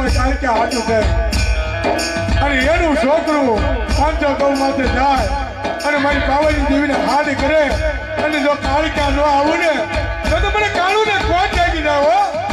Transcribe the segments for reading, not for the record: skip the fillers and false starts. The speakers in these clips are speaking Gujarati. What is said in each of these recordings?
અમારે કાલે કે હાજુ છે અને એનું છોકરું પાંચો ગૌ માથે જાય અને મારી પાવાની દેવીને હાડ કરે અને જો કાળિકા ન આવું ને તો મને કાળું ને કોણ જાગી જાવ હો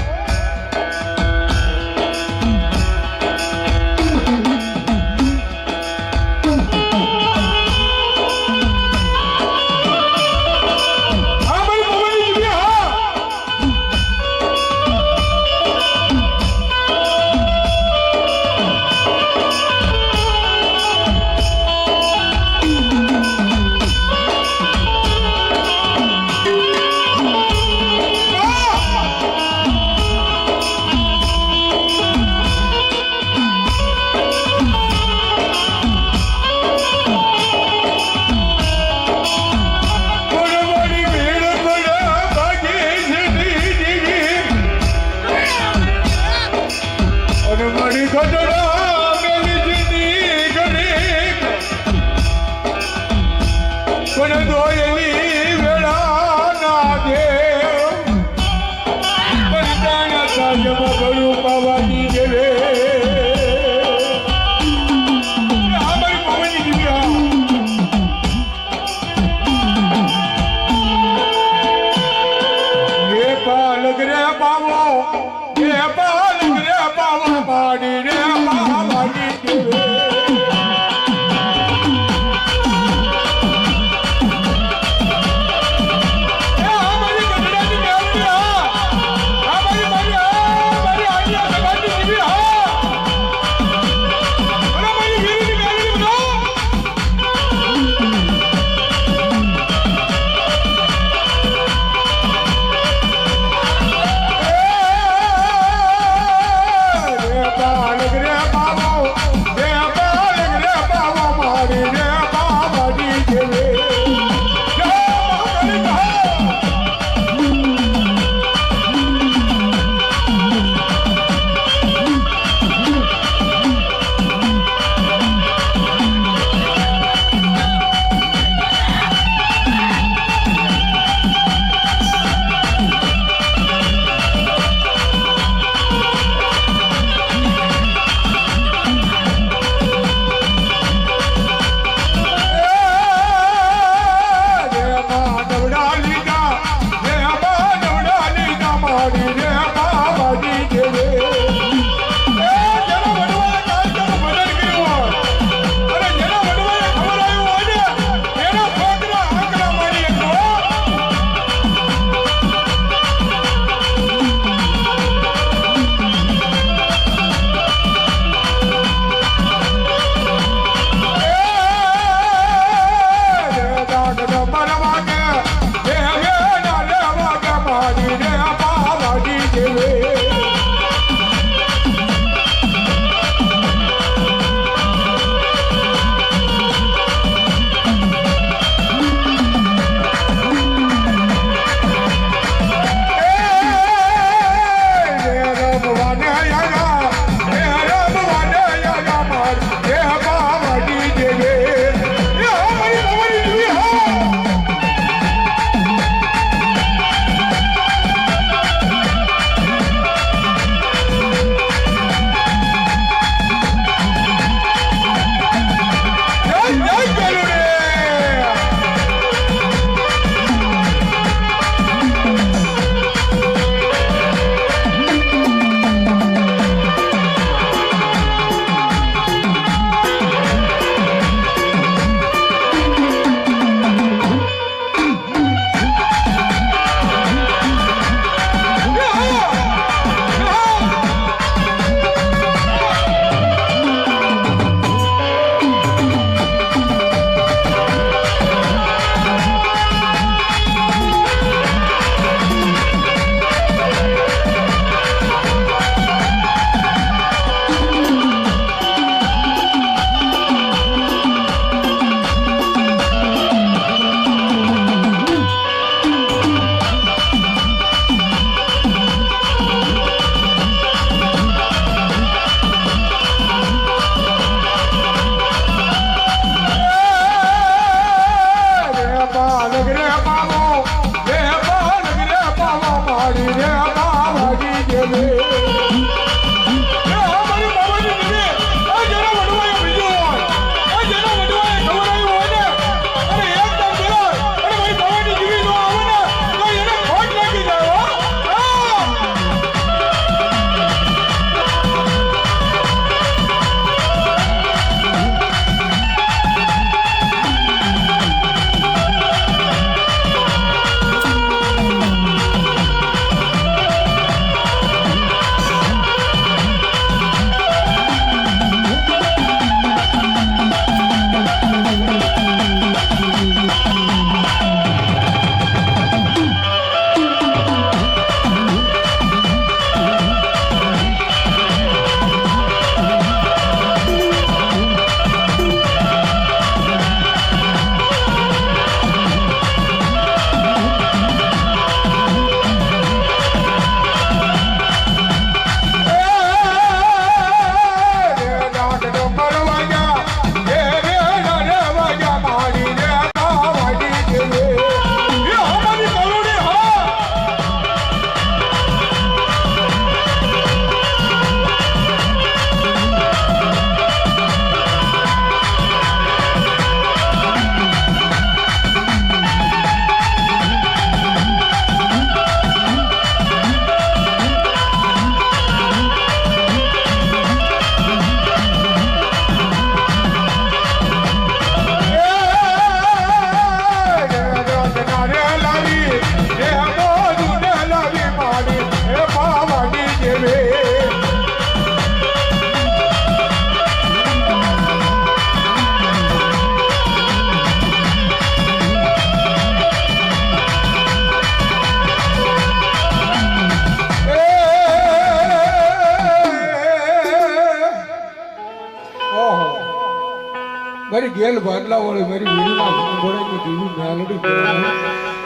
મારી ગેલ ભાડલા વાળી મારી વીરના ઘોડાની દીવી નાલડી કહેવાય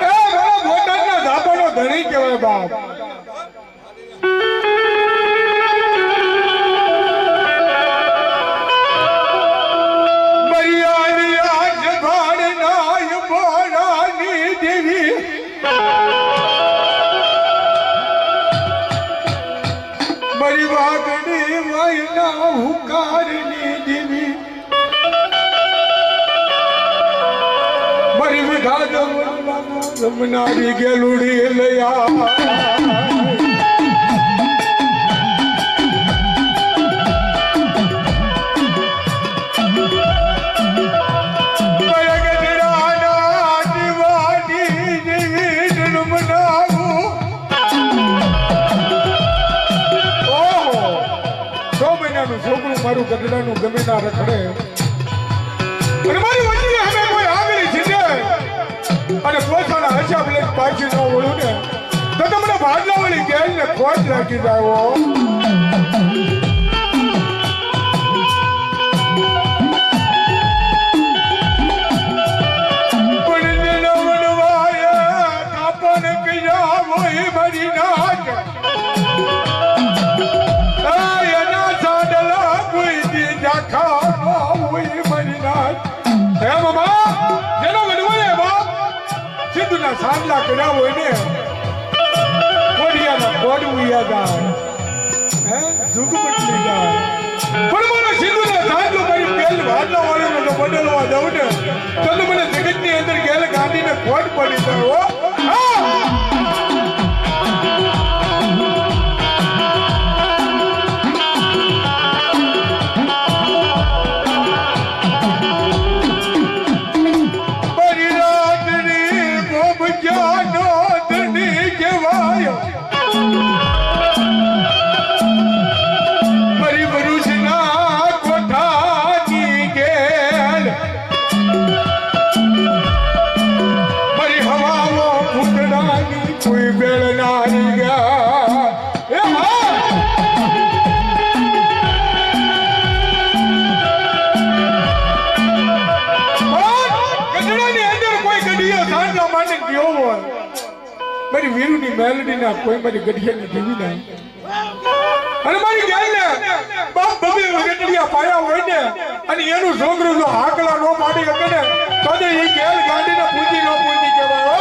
એ મારા મોટાના ધાબાનો ધણી કહેવાય બાપ મરિયાની આજ ભાડનાય બોલાની દેવી મારી વાગડી વાયના હુકારની દેવી મારી વિઘા રમનારી ગેલુડી લયા છોકરું મારું ગઢડાનું ગમે ના રખડે અને મારી વચ્ચે હવે કોઈ આગળ છે અને પોતાના હસાબ લઈને પાછી ન વળું ને તો તમને ભાડલા વળી ગેલ ને ખોટ રાખી જાઓ મારી નાચ સાંજલા કર્યા હોય ને કોડિયાના કોડવું યાદ આવે હે જુગમટલી જાય પણ મને સિંધુના સાંજલો મારી પેલ વાડલા વાળાનો જો બદલવા દઉં ને તો મને જગતની અંદર ગેલ ગાંધીને ખોટ પડી જાય હો મારી વીરુની મેલડી ના કોઈ મારી ગઢિયાની જીવી નહીં અને મારી ગેલ ને બાપ બબે ગઢિયા પાયા હોય ને અને એનું છોકરું જો હાકલા નો પાડી શકે ને તો એ ગેલ ગાંડીને પૂજી નો પૂજી કહેવાય હો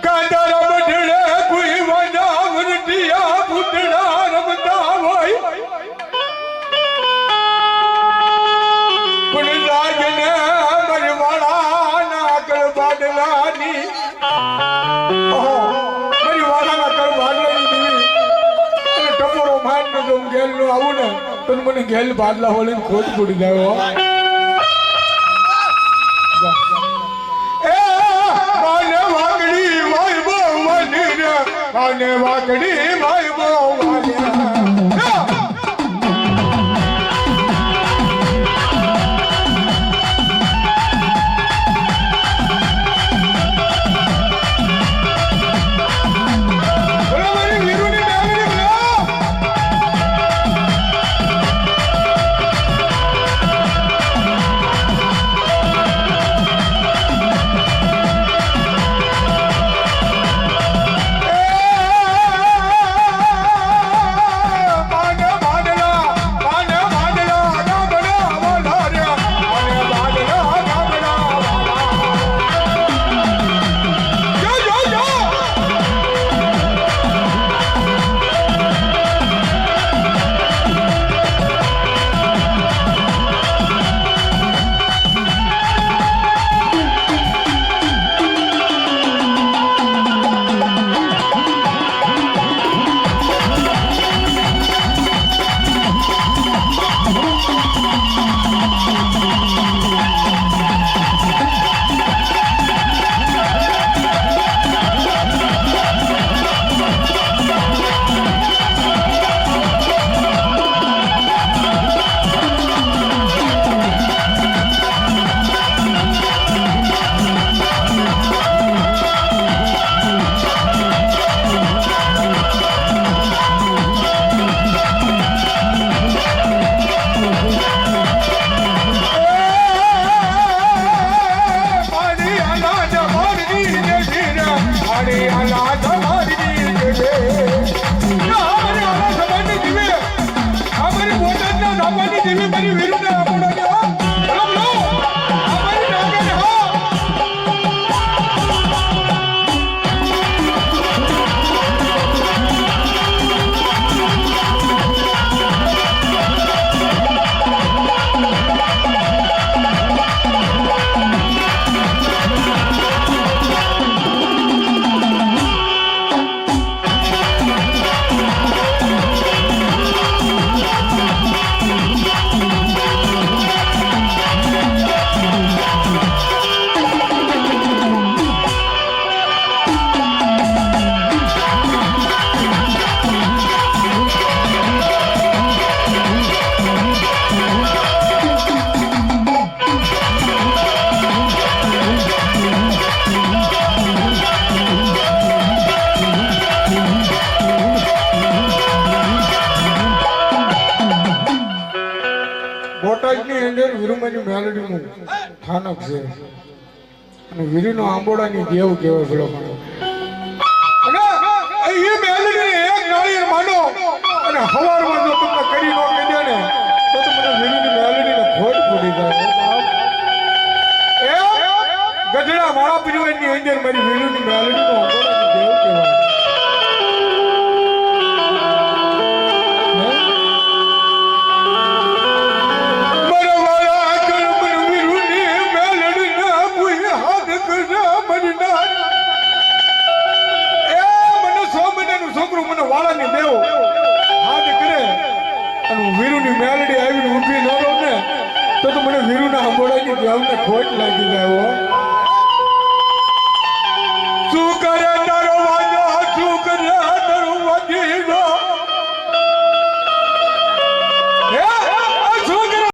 કાંડા બઢડે કોઈ વાજા વરટિયા ભૂતડા રમતા હોય પણ લાગને બાડલાની ઓહો મારી વાળાના કર બાડલાની દેવી અને ટપોરો મારને જો ગેલ નો આવું ને તો મને ગેલ બાદલા હોલીને ખોટ પડી જાય એ માને વાકડી માય બો વાલી રે માને વાકડી માય બો વાલી બોટાદની અંદર વીરુમાની મેલડીનું સ્થાનક છે અને વીરુનો આંબોડાની દેવ કહેવાય ભલો માનો અને એ મેલડીને એક નાળિયેર માનો અને હવારમાં જો તમને કરી નો કહી દે ને તો મને વીરુની મેલડીને ખોટ પડી જાય ગઢડા વાળા પરિવારની અંદર મારી વીરુની મેલડીનો આંબોડાની દેવ કહેવાય વાળાની દેવ હાથ કરે અને વીરુની મેલડી આવીને ઊભી ન રહો ને તો મને વીરુના આંબોડાની દેવને ખોટ લાગી જાય.